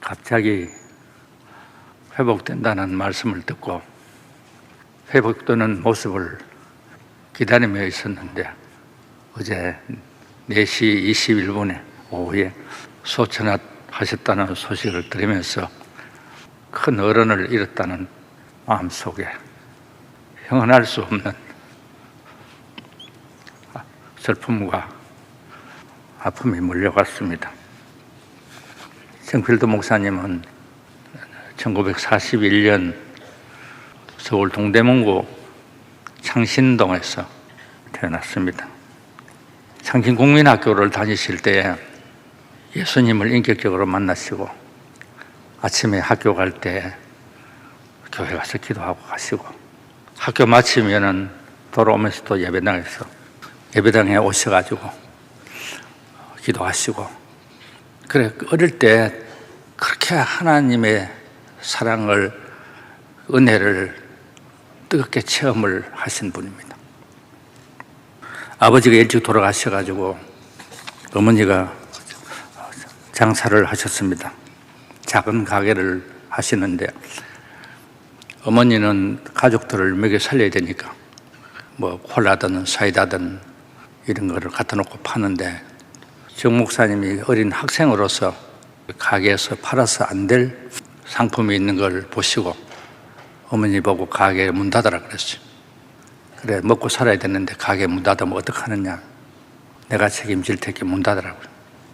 갑자기 회복된다는 말씀을 듣고 회복되는 모습을 기다리며 있었는데 어제 4시 21분에 오후에 소천하셨다는 소식을 들으면서 큰 어른을 잃었다는 마음속에 형언할 수 없는 슬픔과 아픔이 몰려갔습니다. 정필도 목사님은 1941년 서울 동대문구 창신동에서 태어났습니다. 창신국민학교를 다니실 때에 예수님을 인격적으로 만나시고 아침에 학교 갈 때 교회 가서 기도하고 가시고 학교 마치면은 돌아오면서 또 예배당에 오셔가지고 기도하시고 그래 어릴 때 그렇게 하나님의 사랑을 은혜를 뜨겁게 체험을 하신 분입니다. 아버지가 일찍 돌아가셔가지고 어머니가 장사를 하셨습니다. 작은 가게를 하시는데 어머니는 가족들을 먹여 살려야 되니까 뭐 콜라든 사이다든 이런 거를 갖다 놓고 파는데 정 목사님이 어린 학생으로서 가게에서 팔아서 안 될 상품이 있는 걸 보시고 어머니 보고 가게 문 닫아라 그랬어요. 그래 먹고 살아야 되는데 가게 문 닫으면 어떡하느냐, 내가 책임질 테니까 문 닫으라고.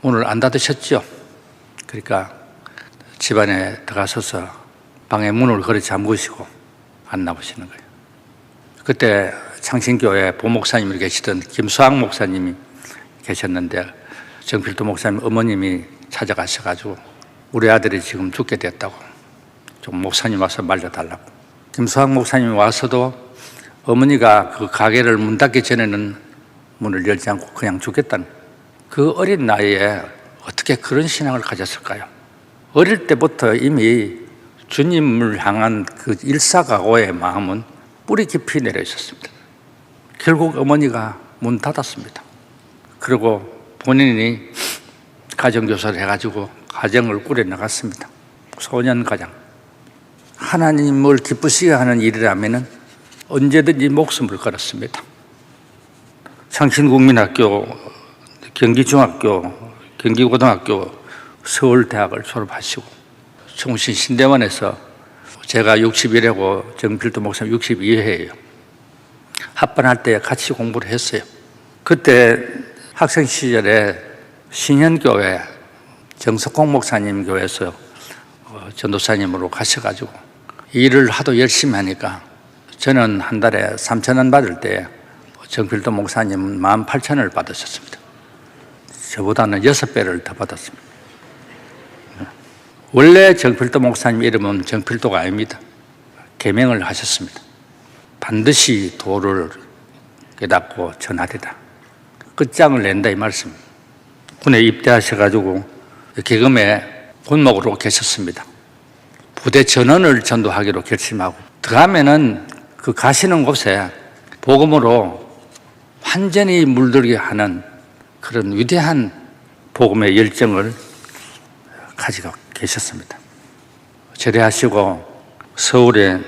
문을 안 닫으셨죠. 그러니까 집안에 들어가셔서 방에 문을 걸어 잠그시고 안 나오시는 거예요. 그때 창신교회 보목사님이 계시던 김수학 목사님이 계셨는데 정필도 목사님 어머님이 찾아가셔가지고 우리 아들이 지금 죽게 됐다고 좀 목사님 와서 말려달라고. 김수학 목사님이 와서도 어머니가 그 가게를 문 닫기 전에는 문을 열지 않고 그냥 죽겠다는, 그 어린 나이에 어떻게 그런 신앙을 가졌을까요? 어릴 때부터 이미 주님을 향한 그 일사각오의 마음은 뿌리 깊이 내려 있었습니다. 결국 어머니가 문 닫았습니다. 그리고 본인이 가정교사를 해가지고 가정을 꾸려나갔습니다. 소년 가정. 하나님을 기쁘시게 하는 일이라면 언제든지 목숨을 걸었습니다. 창신국민학교, 경기중학교, 경기고등학교, 서울대학을 졸업하시고 청신 신대원에서 제가 61회고 정필도 목사님 62회예요. 합반할 때 같이 공부를 했어요. 그때 학생 시절에 신현교회 정석홍 목사님 교회에서 전도사님으로 가셔가지고 일을 하도 열심히 하니까 저는 한 달에 3,000원 받을 때 정필도 목사님은 18,000원을 받으셨습니다. 저보다는 6배를 더 받았습니다. 원래 정필도 목사님 이름은 정필도가 아닙니다. 계명을 하셨습니다. 반드시 도를 깨닫고 전하리라. 끝장을 낸다 이 말씀입니다. 군에 입대하셔가지고 계엄의 본목으로 계셨습니다. 부대 전원을 전도하기로 결심하고 들어가면은 그 가시는 곳에 복음으로 완전히 물들게 하는 그런 위대한 복음의 열정을 가지고 계셨습니다. 제대하시고 서울에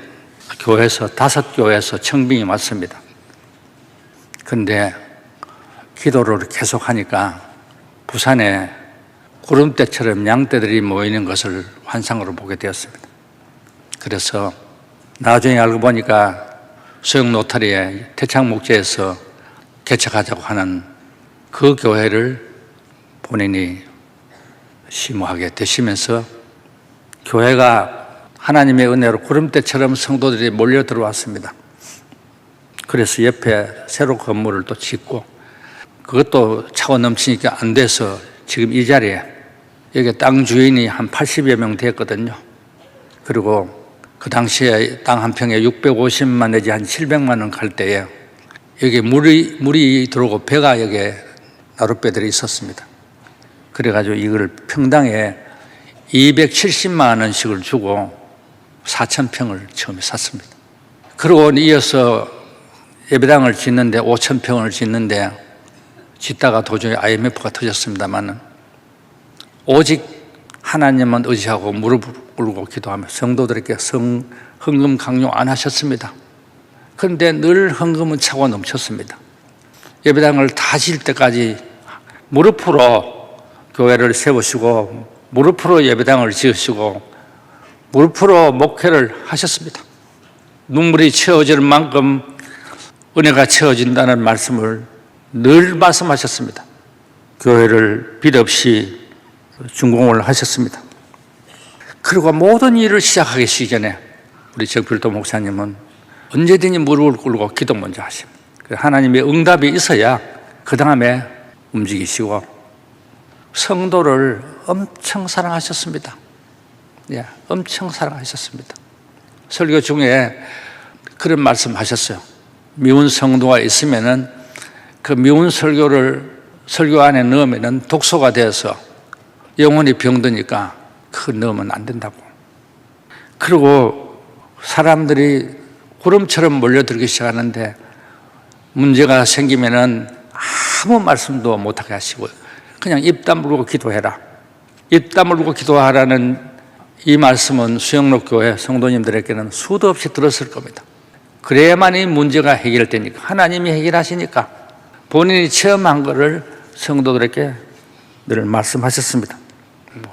교회에서 5교회에서 청빙이 왔습니다. 그런데 기도를 계속하니까 부산에 구름대처럼 양떼들이 모이는 것을 환상으로 보게 되었습니다. 그래서 나중에 알고 보니까 소형 노타리에 태창목재에서 개척하자고 하는 그 교회를 본인이 심호하게 되시면서 교회가 하나님의 은혜로 구름대처럼 성도들이 몰려 들어왔습니다. 그래서 옆에 새로 건물을 또 짓고 그것도 차고 넘치니까 안 돼서 지금 이 자리에 여기 땅 주인이 한 80여 명 됐거든요. 그리고 그 당시에 땅 한 평에 650만 내지 한 700만 원 갈 때에 여기 물이 들어오고 배가 여기에 나룻배들이 있었습니다. 그래가지고 이걸 평당에 270만 원씩을 주고 4,000평을 처음에 샀습니다. 그리고 이어서 예배당을 짓는데 5,000평을 짓는데 짓다가 도중에 IMF가 터졌습니다만 오직 하나님만 의지하고 무릎 꿇고 기도하며 성도들에게 헌금 강요 안 하셨습니다. 그런데 늘 헌금은 차고 넘쳤습니다. 예배당을 다 질 때까지 무릎으로 교회를 세우시고 무릎으로 예배당을 지으시고 무릎으로 목회를 하셨습니다. 눈물이 채워질 만큼 은혜가 채워진다는 말씀을 늘 말씀하셨습니다. 교회를 빚 없이 준공을 하셨습니다. 그리고 모든 일을 시작하기 전에 우리 정필도 목사님은 언제든지 무릎을 꿇고 기도 먼저 하십니다. 하나님의 응답이 있어야 그 다음에 움직이시고 성도를 엄청 사랑하셨습니다. 예, 엄청 사랑하셨습니다. 설교 중에 그런 말씀 하셨어요. 미운 성도가 있으면은 그 미운 설교를 설교 안에 넣으면은 독소가 되어서 영혼이 병드니까 그거 넣으면 안 된다고. 그리고 사람들이 구름처럼 몰려들기 시작하는데 문제가 생기면은 아무 말씀도 못하게 하시고 그냥 입 다물고 기도해라. 입 다물고 기도하라는 이 말씀은 수영록 교회 성도님들에게는 수도 없이 들었을 겁니다. 그래야만이 문제가 해결되니까, 하나님이 해결하시니까 본인이 체험한 것을 성도들에게 늘 말씀하셨습니다.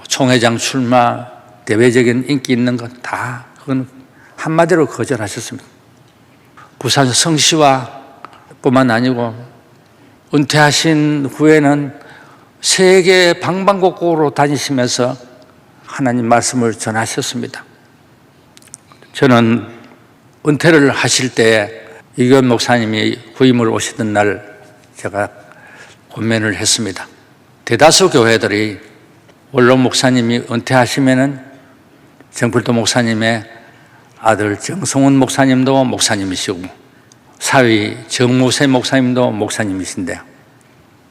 총회장 출마, 대외적인 인기 있는 것 다 그건 한마디로 거절하셨습니다. 부산 성시와 뿐만 아니고 은퇴하신 후에는 세계 방방곡곡으로 다니시면서 하나님 말씀을 전하셨습니다. 저는 은퇴를 하실 때 이규현 목사님이 후임을 오시던 날 제가 권면을 했습니다. 대다수 교회들이 원로 목사님이 은퇴하시면은 정필도 목사님의 아들 정성훈 목사님도 목사님이시고 사위 정모세 목사님도 목사님이신데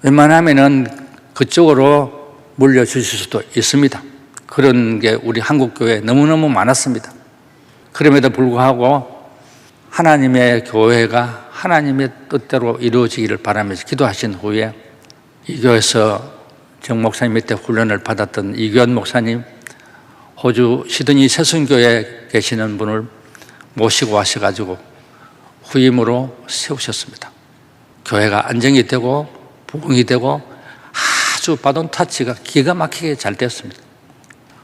웬만하면은 그쪽으로 물려주실 수도 있습니다. 그런 게 우리 한국교회에 너무너무 많았습니다. 그럼에도 불구하고 하나님의 교회가 하나님의 뜻대로 이루어지기를 바라면서 기도하신 후에 이 교회에서 정 목사님 밑에 훈련을 받았던 이규현 목사님, 호주 시드니 새순교회에 계시는 분을 모시고 하셔가지고 후임으로 세우셨습니다. 교회가 안정이 되고 부흥이 되고 아주 바톤 타치가 기가 막히게 잘 됐습니다.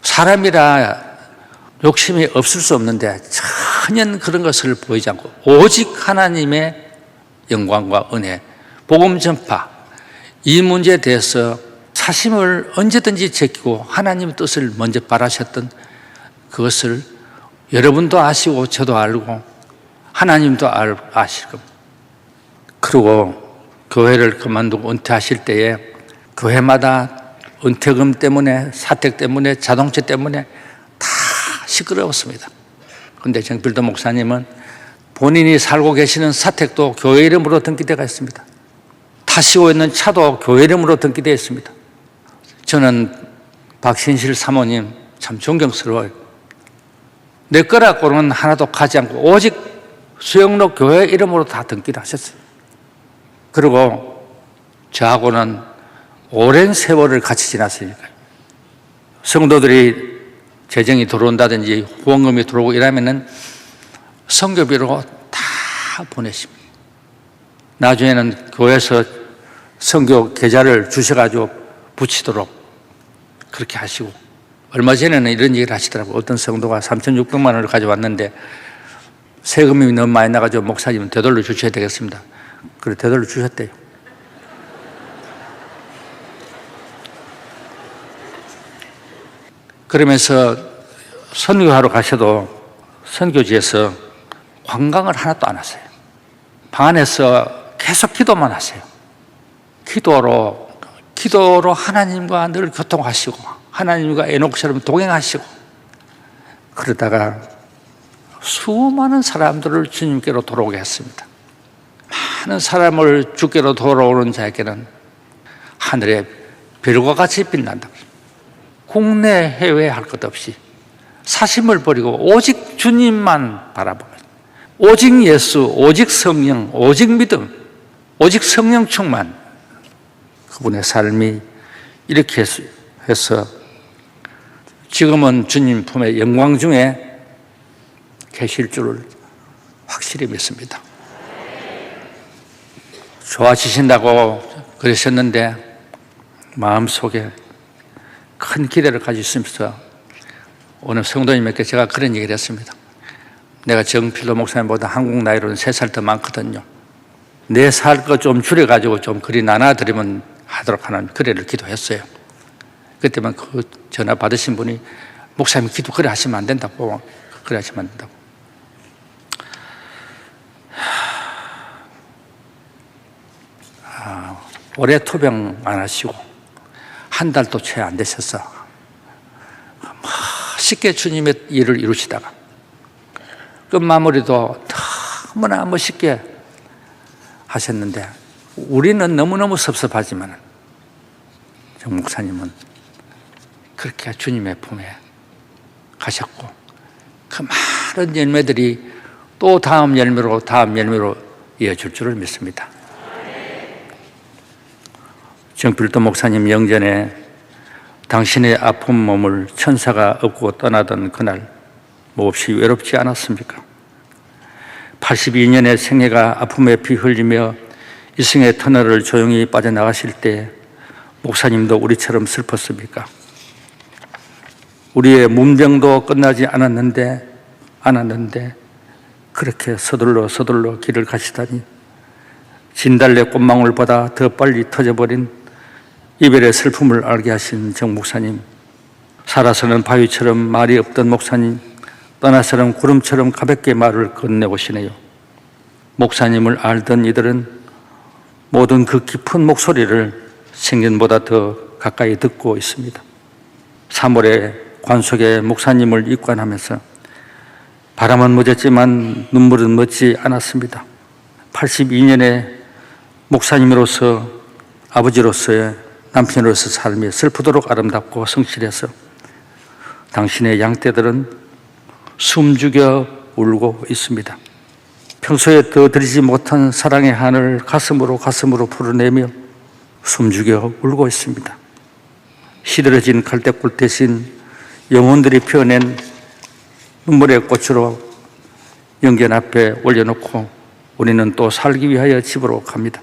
사람이라 욕심이 없을 수 없는데 전혀 그런 것을 보이지 않고 오직 하나님의 영광과 은혜, 복음 전파, 이 문제에 대해서 사심을 언제든지 제끼고 하나님의 뜻을 먼저 바라셨던 그것을 여러분도 아시고 저도 알고 하나님도 아실 겁니다. 그리고 교회를 그만두고 은퇴하실 때에 교회마다 은퇴금 때문에 사택 때문에 자동차 때문에 다 시끄러웠습니다. 그런데 정필도 목사님은 본인이 살고 계시는 사택도 교회 이름으로 등기되어 있습니다. 타시고 있는 차도 교회 이름으로 등기되어 있습니다. 저는 박신실 사모님 참 존경스러워요. 내 거라고는 하나도 가지 않고 오직 수영록 교회 이름으로 다 등기를 하셨어요. 그리고 저하고는 오랜 세월을 같이 지났으니까요. 성도들이 재정이 들어온다든지 후원금이 들어오고 이러면은 선교비로 다 보내십니다. 나중에는 교회에서 선교 계좌를 주셔가지고 붙이도록 그렇게 하시고, 얼마 전에는 이런 얘기를 하시더라고요. 어떤 성도가 3,600만 원을 가져왔는데 세금이 너무 많이 나가지고 목사님은 되돌려 주셔야 되겠습니다. 그래 되돌려 주셨대요. 그러면서 선교하러 가셔도 선교지에서 관광을 하나도 안 하세요. 방 안에서 계속 기도만 하세요. 기도로 하나님과 늘 교통하시고 하나님과 에녹처럼 동행하시고, 그러다가 수많은 사람들을 주님께로 돌아오게 했습니다. 많은 사람을 주께로 돌아오는 자에게는 하늘의 별과 같이 빛난다. 국내 해외 할 것 없이 사심을 버리고 오직 주님만 바라보면, 오직 예수, 오직 성령, 오직 믿음, 오직 성령 충만, 그분의 삶이 이렇게 해서 지금은 주님 품에 영광 중에 계실 줄을 확실히 믿습니다. 좋아지신다고 그러셨는데 마음속에 큰 기대를 가지고 있으면서 오늘 성도님에게 제가 그런 얘기를 했습니다. 내가 정필로 목사님보다 한국 나이로는 3살 더 많거든요. 내 살 거 좀 줄여가지고 좀 그리 나눠드리면 하도록 하나님 그래를 기도했어요. 그때만 그 전화 받으신 분이 목사님 기도 그래 하시면 안 된다고, 그래 하시면 안 된다고. 오래 토병 안 하시고 한 달도 채 안 되셔서 쉽게 주님의 일을 이루시다가 끝마무리도 너무나 쉽게 하셨는데 우리는 너무너무 섭섭하지만 정 목사님은 그렇게 주님의 품에 가셨고 그 많은 열매들이 또 다음 열매로 이어질 줄을 믿습니다. 정필도 목사님 영전에 당신의 아픈 몸을 천사가 업고 떠나던 그날 몹시 외롭지 않았습니까? 82년의 생애가 아픔에 피 흘리며 이승의 터널을 조용히 빠져나가실 때 목사님도 우리처럼 슬펐습니까? 우리의 문병도 끝나지 않았는데 그렇게 서둘러 길을 가시다니 진달래 꽃망울보다 더 빨리 터져버린 이별의 슬픔을 알게 하신 정 목사님, 살아서는 바위처럼 말이 없던 목사님, 떠나서는 구름처럼 가볍게 말을 건네오시네요. 목사님을 알던 이들은 모든 그 깊은 목소리를 생전보다 더 가까이 듣고 있습니다. 3월에 관속에 목사님을 입관하면서 바람은 멎었지만 눈물은 멎지 않았습니다. 82년의 목사님으로서, 아버지로서의, 남편으로서 삶이 슬프도록 아름답고 성실해서 당신의 양떼들은 숨죽여 울고 있습니다. 평소에 더 드리지 못한 사랑의 한을 가슴으로 풀어내며 숨죽여 울고 있습니다. 시들어진 갈대꽃 대신 영혼들이 피어낸 눈물의 꽃으로 영견 앞에 올려놓고 우리는 또 살기 위하여 집으로 갑니다.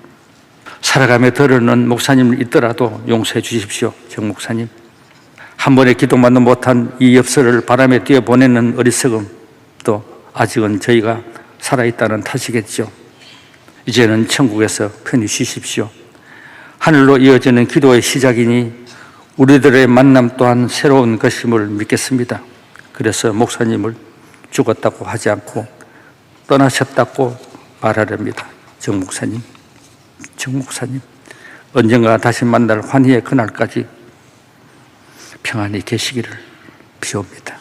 살아가며 더러는 목사님을 잊더라도 용서해 주십시오. 정 목사님, 한 번에 기도만도 못한 이 엽서를 바람에 띄어보내는 어리석음도 아직은 저희가 살아있다는 탓이겠죠. 이제는 천국에서 편히 쉬십시오. 하늘로 이어지는 기도의 시작이니 우리들의 만남 또한 새로운 것임을 믿겠습니다. 그래서 목사님을 죽었다고 하지 않고 떠나셨다고 말하렵니다. 정 목사님, 언젠가 다시 만날 환희의 그날까지 평안히 계시기를 비옵니다.